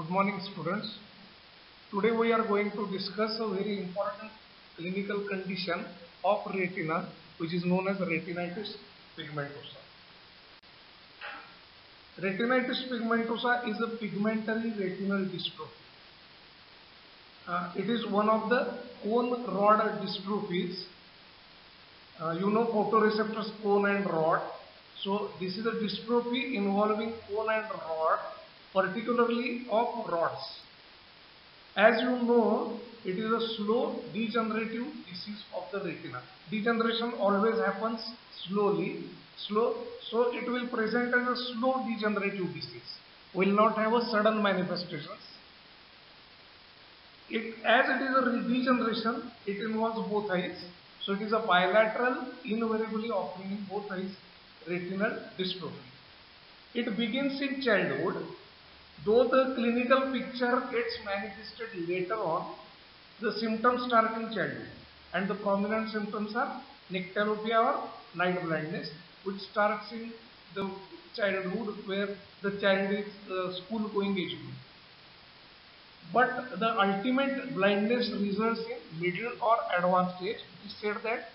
Good morning, students. Today we are going to discuss a very important clinical condition of retina, which is known as retinitis pigmentosa. Retinitis pigmentosa is a pigmentary retinal dystrophy. It is one of the cone rod dystrophies. Photoreceptors, cone and rod. So this is a dystrophy involving cone and rod, particularly of rods. As you know, it is a slow degenerative disease of the retina. Degeneration always happens slowly, so it will present as a slow degenerative disease. Will not have a sudden manifestations. As it is a degeneration, it involves both eyes. So it is a bilateral, invariably occurring in both eyes retinal dystrophy. It begins in childhood. Though the clinical picture gets manifested later on, the symptoms start in childhood, and the prominent symptoms are nyctalopia or night blindness, which starts in the childhood where the child is school going age group. But the ultimate blindness results in middle or advanced age. It is said that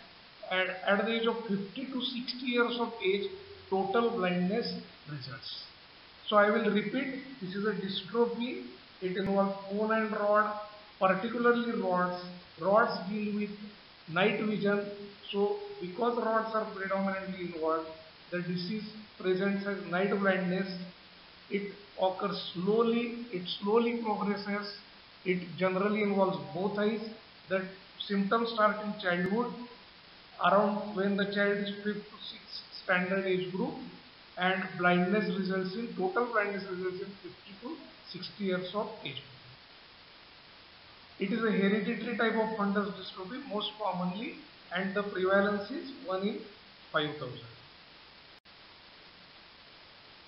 at the age of 50 to 60 years of age, total blindness results. So I will repeat, this is a dystrophy. It involves cone and rod, particularly rods. Rods deal with night vision. So because rods are predominantly involved, the disease presents as night blindness. It occurs slowly, it slowly progresses, it generally involves both eyes. The symptoms start in childhood, around when the child is 5th to 6th standard age group, and total blindness results in 50 to 60 years of age. It is a hereditary type of fundus dystrophy most commonly, and the prevalence is 1 in 5,000.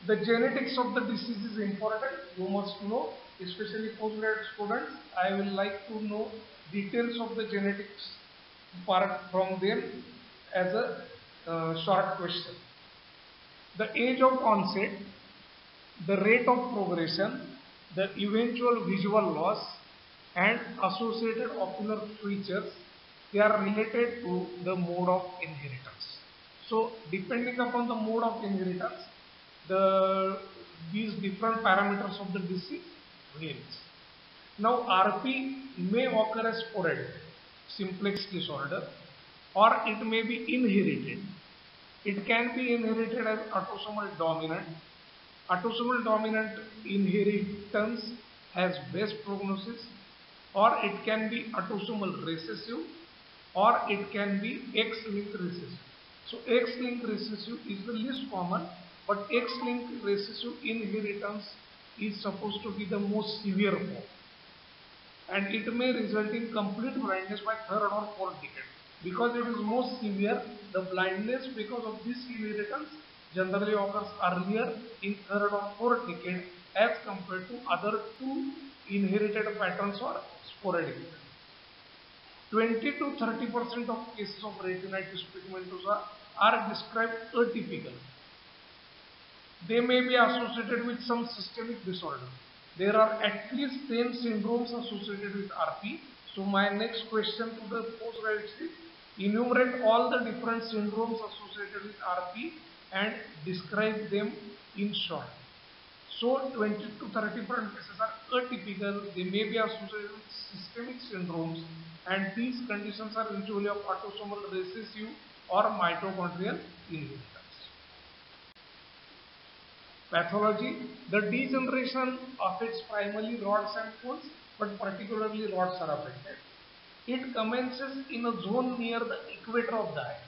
The genetics of the disease is important. You must know, especially postgraduate students. I will like to know details of the genetics part from them as a short question. The age of onset, the rate of progression, the eventual visual loss, and associated ocular features, they are related to the mode of inheritance. So, depending upon the mode of inheritance, these different parameters of the disease varies. Now, RP may occur as sporadic, simplex disorder, or it may be inherited. It can be inherited as autosomal dominant. Autosomal dominant inheritance has best prognosis, or it can be autosomal recessive, or it can be X-linked recessive. So X-linked recessive is the least common, but X-linked recessive inheritance is supposed to be the most severe form, and it may result in complete blindness by 3rd or 4th decade. Because it is most severe, the blindness because of this inheritance generally occurs earlier in 3rd or 4th decade as compared to other two inherited patterns or sporadic. 20 to 30% of cases of retinitis pigmentosa are described atypical. They may be associated with some systemic disorder. There are at least 10 syndromes associated with RP. So my next question to the postgraduates is, enumerate all the different syndromes associated with RP and describe them in short. So 20 to 30% cases are atypical. They may be associated with systemic syndromes, and these conditions are usually of autosomal recessive or mitochondrial inheritance. Pathology, the degeneration affects primarily rods and cones, but particularly rods are affected. It commences in a zone near the equator of the eye,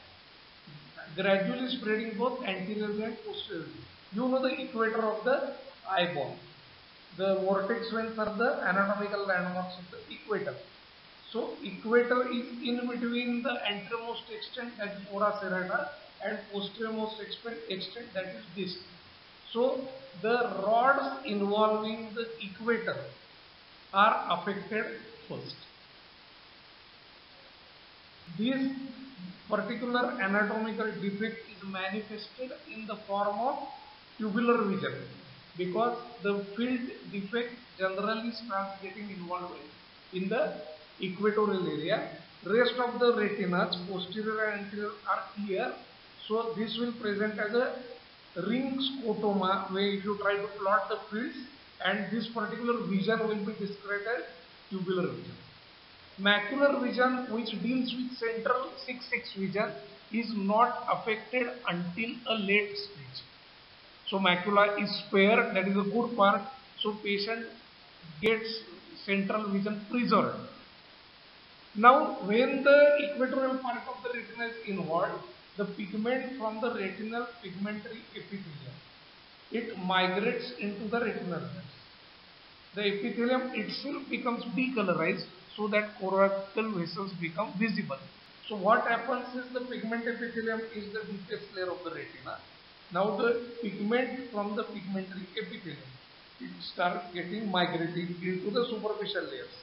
gradually spreading both anteriorly and posteriorly. You know the equator of the eyeball. The vortex veins are the anatomical landmarks of the equator. So equator is in between the antermost extent, that is ora serrata, and posteriormost extent, that is disc. So the rods involving the equator are affected first. This particular anatomical defect is manifested in the form of tubular vision. because the field defect generally starts getting involved in the equatorial area. Rest of the retinas, posterior and anterior, are clear. So this will present as a ring scotoma, where if you try to plot the fields, and this particular vision will be described as tubular vision. Macular vision, which deals with central 6-6 vision, is not affected until a late stage. So macula is spare, that is a good part. So patient gets central vision preserved. Now, when the equatorial part of the retina is involved, the pigment from the retinal pigmentary epithelium, it migrates into the retinal cells. The epithelium itself becomes decolorized so that choroidal vessels become visible. So what happens is the pigment epithelium is the deepest layer of the retina. Now the pigment from the pigmentary epithelium, it starts getting migrating into the superficial layers.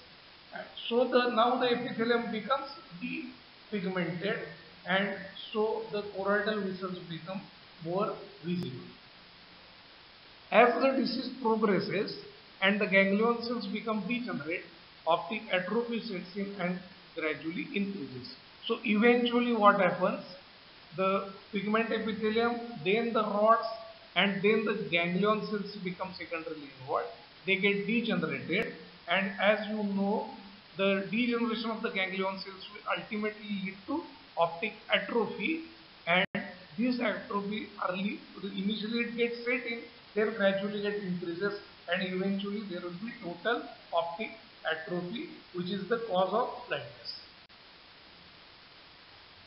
So now the epithelium becomes depigmented, and so the choroidal vessels become more visible. As the disease progresses and the ganglion cells become degenerate, optic atrophy sets in and gradually increases. So eventually what happens? The pigment epithelium, then the rods, and then the ganglion cells become secondarily involved. They get degenerated, and as you know, the degeneration of the ganglion cells will ultimately lead to optic atrophy, and this atrophy initially it gets set in, then gradually get increases, and eventually there will be total optic atrophy, which is the cause of blindness.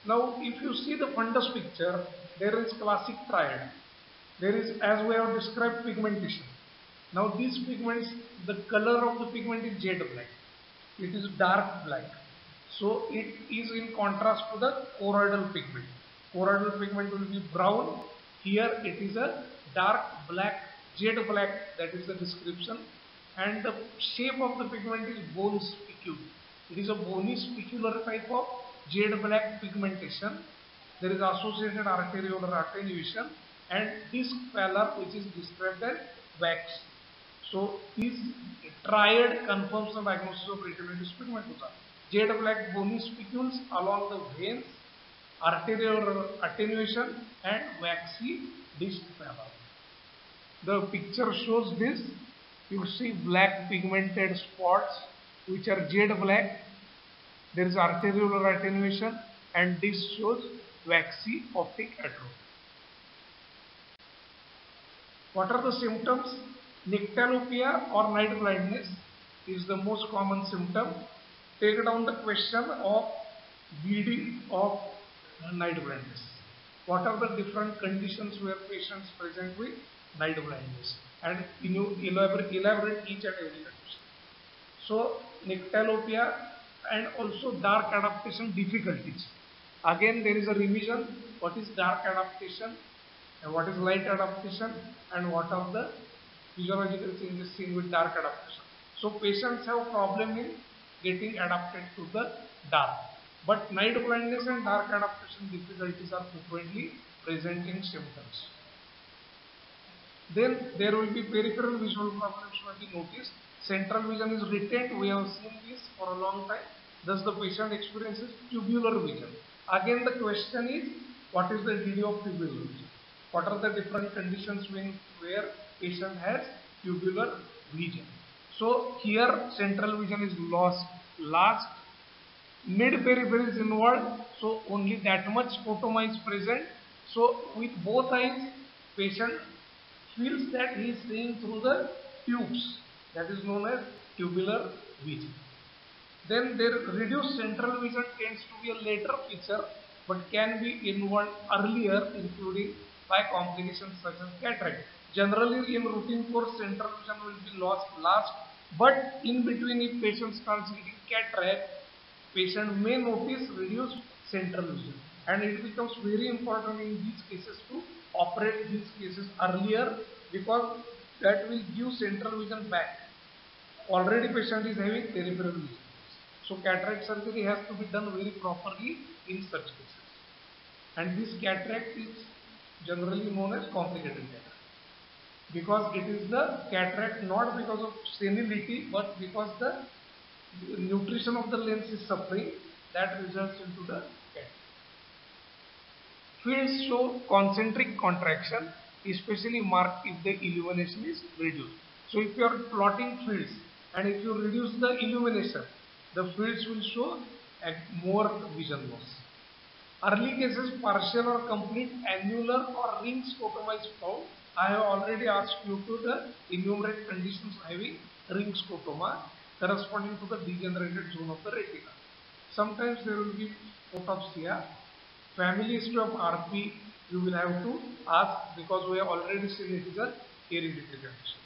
Now, if you see the fundus picture, there is classic triad. There is, as we have described, pigmentation. Now, these pigments, the color of the pigment is jet black. It is dark black. So, it is in contrast to the choroidal pigment. Choroidal pigment will be brown. Here, it is a dark black, jet black. That is the description. And the shape of the pigment is bone spicule. It is a bony spicular type of jet black pigmentation. There is associated arteriolar attenuation and disc pallor, which is described as wax. So this triad confirms the diagnosis of retinitis pigmentosa. Jet black bony spicules along the veins, arteriolar attenuation, and waxy disc pallor. The picture shows this. You see black pigmented spots which are jet black. There is arteriolar attenuation, and this shows waxy optic atrophy. What are the symptoms? Nyctalopia or night blindness is the most common symptom. Take down the question of bleeding of night blindness. What are the different conditions where patients present with night blindness? And you elaborate each and every condition. So, nyctalopia and also dark adaptation difficulties. Again, there is a revision. What is dark adaptation? And what is light adaptation, and what are the physiological changes seen with dark adaptation. So patients have problem in getting adapted to the dark, but night blindness and dark adaptation difficulties are frequently presenting symptoms. Then there will be peripheral visual problems will be noticed. Central vision is retained. We have seen this for a long time. Thus the patient experiences tubular vision. Again the question is, what is the degree of tubular vision? What are the different conditions where patient has tubular vision? So here central vision is lost, mid peripheral is involved, so only that much scotoma is present. So with both eyes, patient feels that he is seeing through the tubes. That is known as tubular vision. Then their reduced central vision tends to be a later feature, but can be involved earlier, including by complications such as cataract. Generally, in routine course, central vision will be lost last, but in between, if patient starts getting cataract, patient may notice reduced central vision, and it becomes very important in these cases to operate these cases earlier, because that will give central vision back. Already patient is having peripheral vision. So cataract surgery has to be done very properly in such cases. And this cataract is generally known as complicated cataract. because it is the cataract not because of senility but because the nutrition of the lens is suffering, that results into the cataract. Fields show concentric contraction, especially marked if the illumination is reduced. So if you are plotting fields and if you reduce the illumination, the fields will show a more vision loss. Early cases, partial or complete annular or ring scotoma is found. I have already asked you to the enumerate conditions having ring scotoma corresponding to the degenerated zone of the retina. Sometimes there will be photopsia. Family history of RP you will have to ask because we have already seen it is a hereditary condition.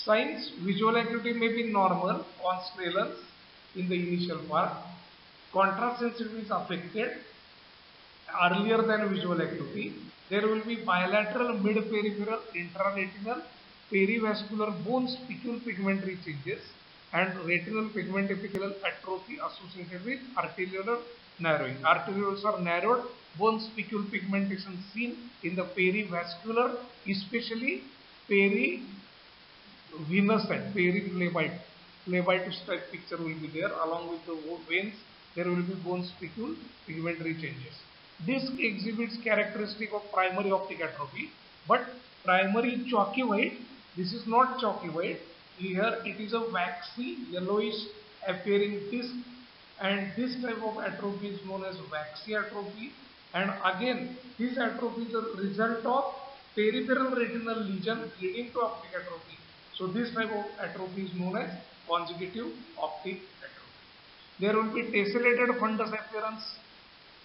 Signs, visual acuity may be normal on surveillance in the initial part. Contrast sensitivity is affected earlier than visual acuity. There will be bilateral mid-peripheral intraretinal perivascular bone spicule pigmentary changes and retinal pigment epithelial atrophy associated with arteriolar narrowing. Arterioles are narrowed, bone spicule pigmentation seen in the perivascular, especially peri venous side, periphlebite. Phlebite type picture will be there along with the veins. There will be bone spicule pigmentary changes. This exhibits characteristic of primary optic atrophy, but primary chalky white. This is not chalky white. Here it is a waxy yellowish appearing disc, and this type of atrophy is known as waxy atrophy. And again, this atrophy is a result of peripheral retinal lesion leading to optic atrophy. So this type of atrophy is known as conjugative optic atrophy. There will be tessellated fundus appearance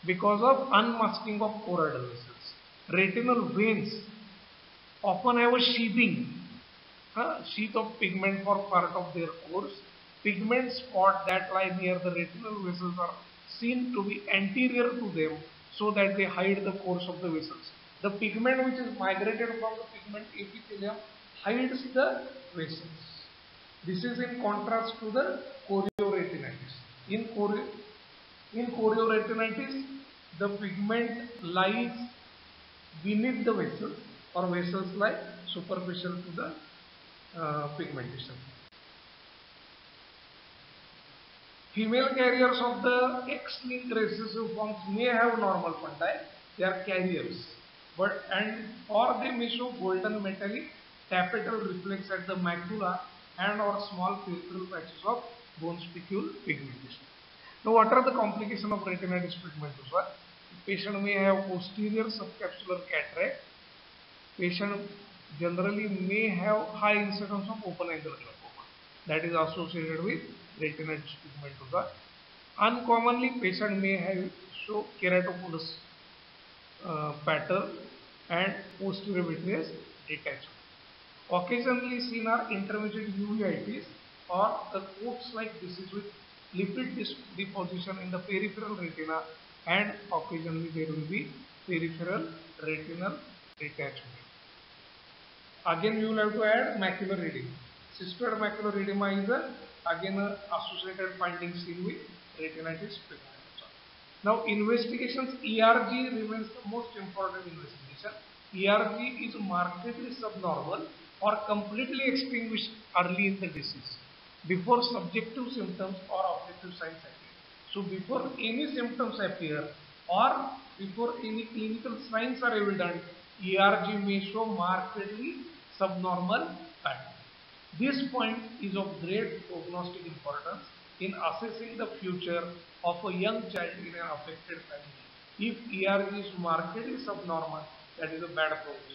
because of unmasking of choroidal vessels. Retinal veins often have a sheath of pigment for part of their course. Pigment spot that lie near the retinal vessels are seen to be anterior to them so that they hide the course of the vessels. The pigment which is migrated from the pigment epithelium hides the vessels. This is in contrast to the chorioretinitis. In chorioretinitis, the pigment lies beneath the vessels or vessels lie superficial to the pigmentation. Female carriers of the X-linked recessive forms may have normal fundi. They are carriers, but or they may show golden metallic tapetal reflex at the macula and or small peripheral patches of bone spicule pigmentation. Now, what are the complications of retinitis pigmentosa? Patient may have posterior subcapsular cataract. Patient generally may have high incidence of open angle glaucoma that is associated with retinitis pigmentosa. Uncommonly, patient may have show keratoconus pattern and posterior vitreous detachment. Occasionally seen are intermediate uveitis or the coats-like disease with lipid deposition in the peripheral retina, and occasionally there will be peripheral retinal detachment. Again, you will have to add macular edema. Cystoid macular edema is again associated finding seen with retinitis pigmentosa. Now, investigations, ERG remains the most important investigation. ERG is markedly subnormal or completely extinguished early in the disease before subjective symptoms or objective signs appear. So before any symptoms appear or before any clinical signs are evident, ERG may show markedly subnormal pattern. This point is of great prognostic importance in assessing the future of a young child in an affected family. If ERG is markedly subnormal, that is a bad prognosis.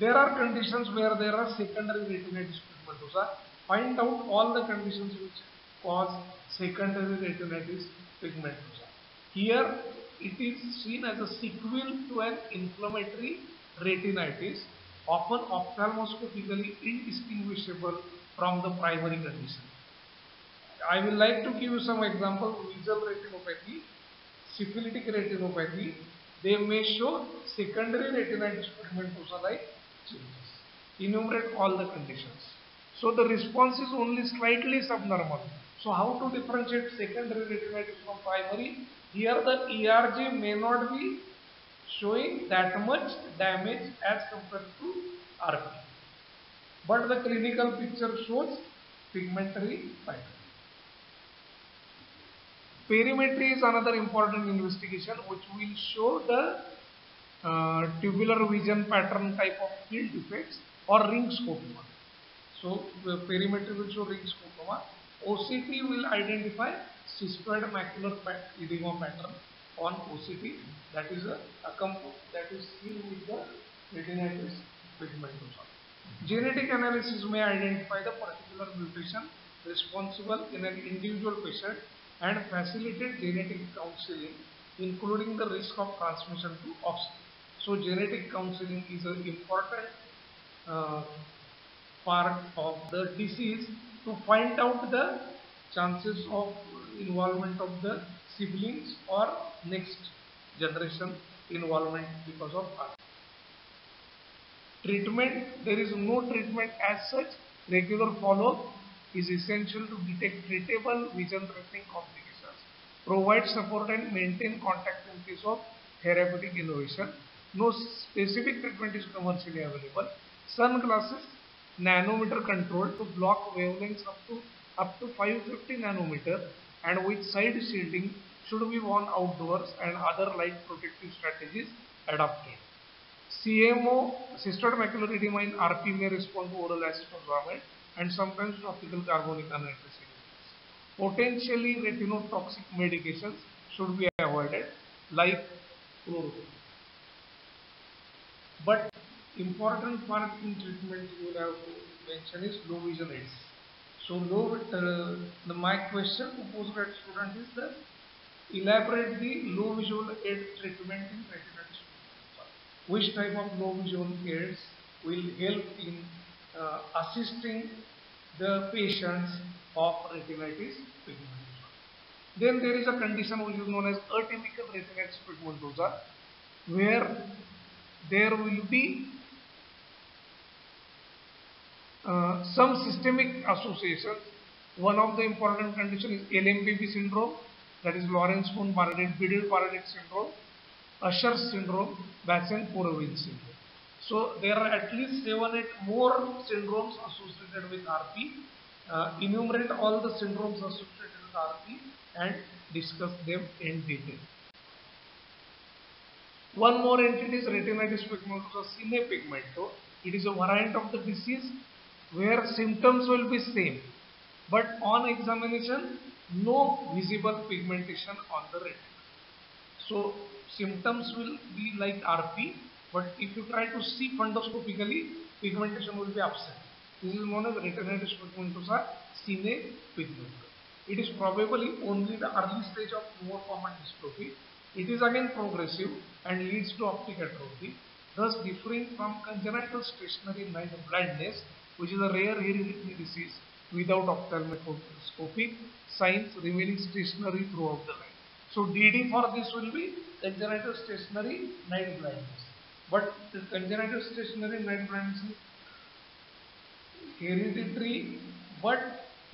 There are conditions where there are secondary retinitis pigmentosa. Find out all the conditions which cause secondary retinitis pigmentosa. Here it is seen as a sequel to an inflammatory retinitis, often ophthalmoscopically indistinguishable from the primary condition. I will like to give you some examples: visual retinopathy, syphilitic retinopathy. They may show secondary retinitis pigmentosa like changes. Enumerate all the conditions. So the response is only slightly subnormal. So how to differentiate secondary retinitis from primary? Here the ERG may not be showing that much damage as compared to RP. But the clinical picture shows pigmentary pattern. Perimetry is another important investigation which will show the tubular vision pattern type of field defects or ring scopoma. So the perimetry will show ring scopoma. OCT will identify cystoid macular edema pattern on OCT, that is that is seen with the retinitis pigmentosa. Genetic analysis may identify the particular mutation responsible in an individual patient and facilitate genetic counseling, including the risk of transmission to offspring. So genetic counseling is an important part of the disease to find out the chances of involvement of the siblings or next generation involvement because of us. Treatment, there is no treatment as such. Regular follow-up is essential to detect treatable vision-threatening complications, provide support and maintain contact in case of therapeutic innovation. No specific treatment is commercially available. Sunglasses, nanometer controlled to block wavelengths up to 550 nanometer and with side shielding should be worn outdoors and other light protective strategies adopted. CMO, cystoid macular edema in RP may respond to oral acetozoamide and sometimes topical carbonic anhydrous inhibitors. Potentially retinotoxic medications should be avoided like chloroquine. But important part in treatment you will have to mention is low vision aids. So my question to postgrad student is that elaborate the low visual aid treatment in retinitis pigmentosa. Which type of low visual aids will help in assisting the patients of retinitis pigmentosa. Then there is a condition which is known as atypical retinitis pigmentosa, where there will be some systemic associations. One of the important conditions is LMPP syndrome, that is Lawrence-Boone-Barrett, Biddle-Barrett syndrome, Usher syndrome, Bassan-Poureville syndrome. So there are at least 7-8 more syndromes associated with RP. Enumerate all the syndromes associated with RP and discuss them in detail. One more entity is retinitis pigmentosa sine pigmento. It is a variant of the disease where symptoms will be same, but on examination, no visible pigmentation on the retina. So symptoms will be like RP, but if you try to see fundoscopically, pigmentation will be absent. This is known as retinitis pigmentosa sine pigmento. It is probably only the early stage of more common dystrophy. It is again progressive and leads to optic atrophy, thus differing from congenital stationary night blindness, which is a rare hereditary disease without ophthalmoscopic signs remaining stationary throughout the life. So DD for this will be congenital stationary night blindness. But the congenital stationary night blindness is hereditary but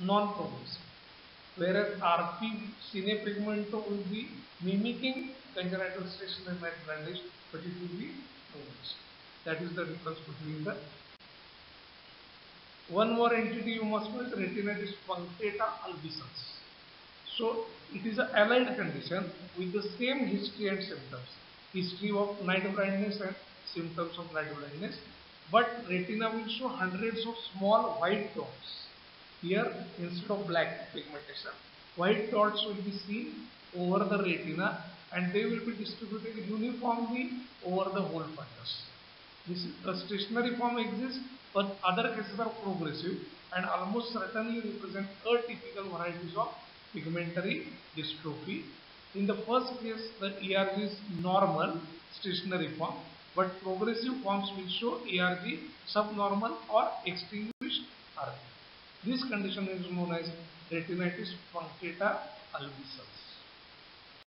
non-progressive, whereas RP sine pigmento will be mimicking congenital stationary night blindness, but it will be progressive. That is the difference between the. One more entity you must know is retinitis punctata albicans. So it is an allied condition with the same history and symptoms. History of night blindness and symptoms of night blindness. But retina will show hundreds of small white dots. Here, instead of black pigmentation, white dots will be seen over the retina and they will be distributed uniformly over the whole fundus. This is a stationary form exists, but other cases are progressive and almost certainly represent atypical varieties of pigmentary dystrophy. In the first case, the ERG is normal, stationary form, but progressive forms will show ERG subnormal or extinguished RP. This condition is known as retinitis punctata albicans.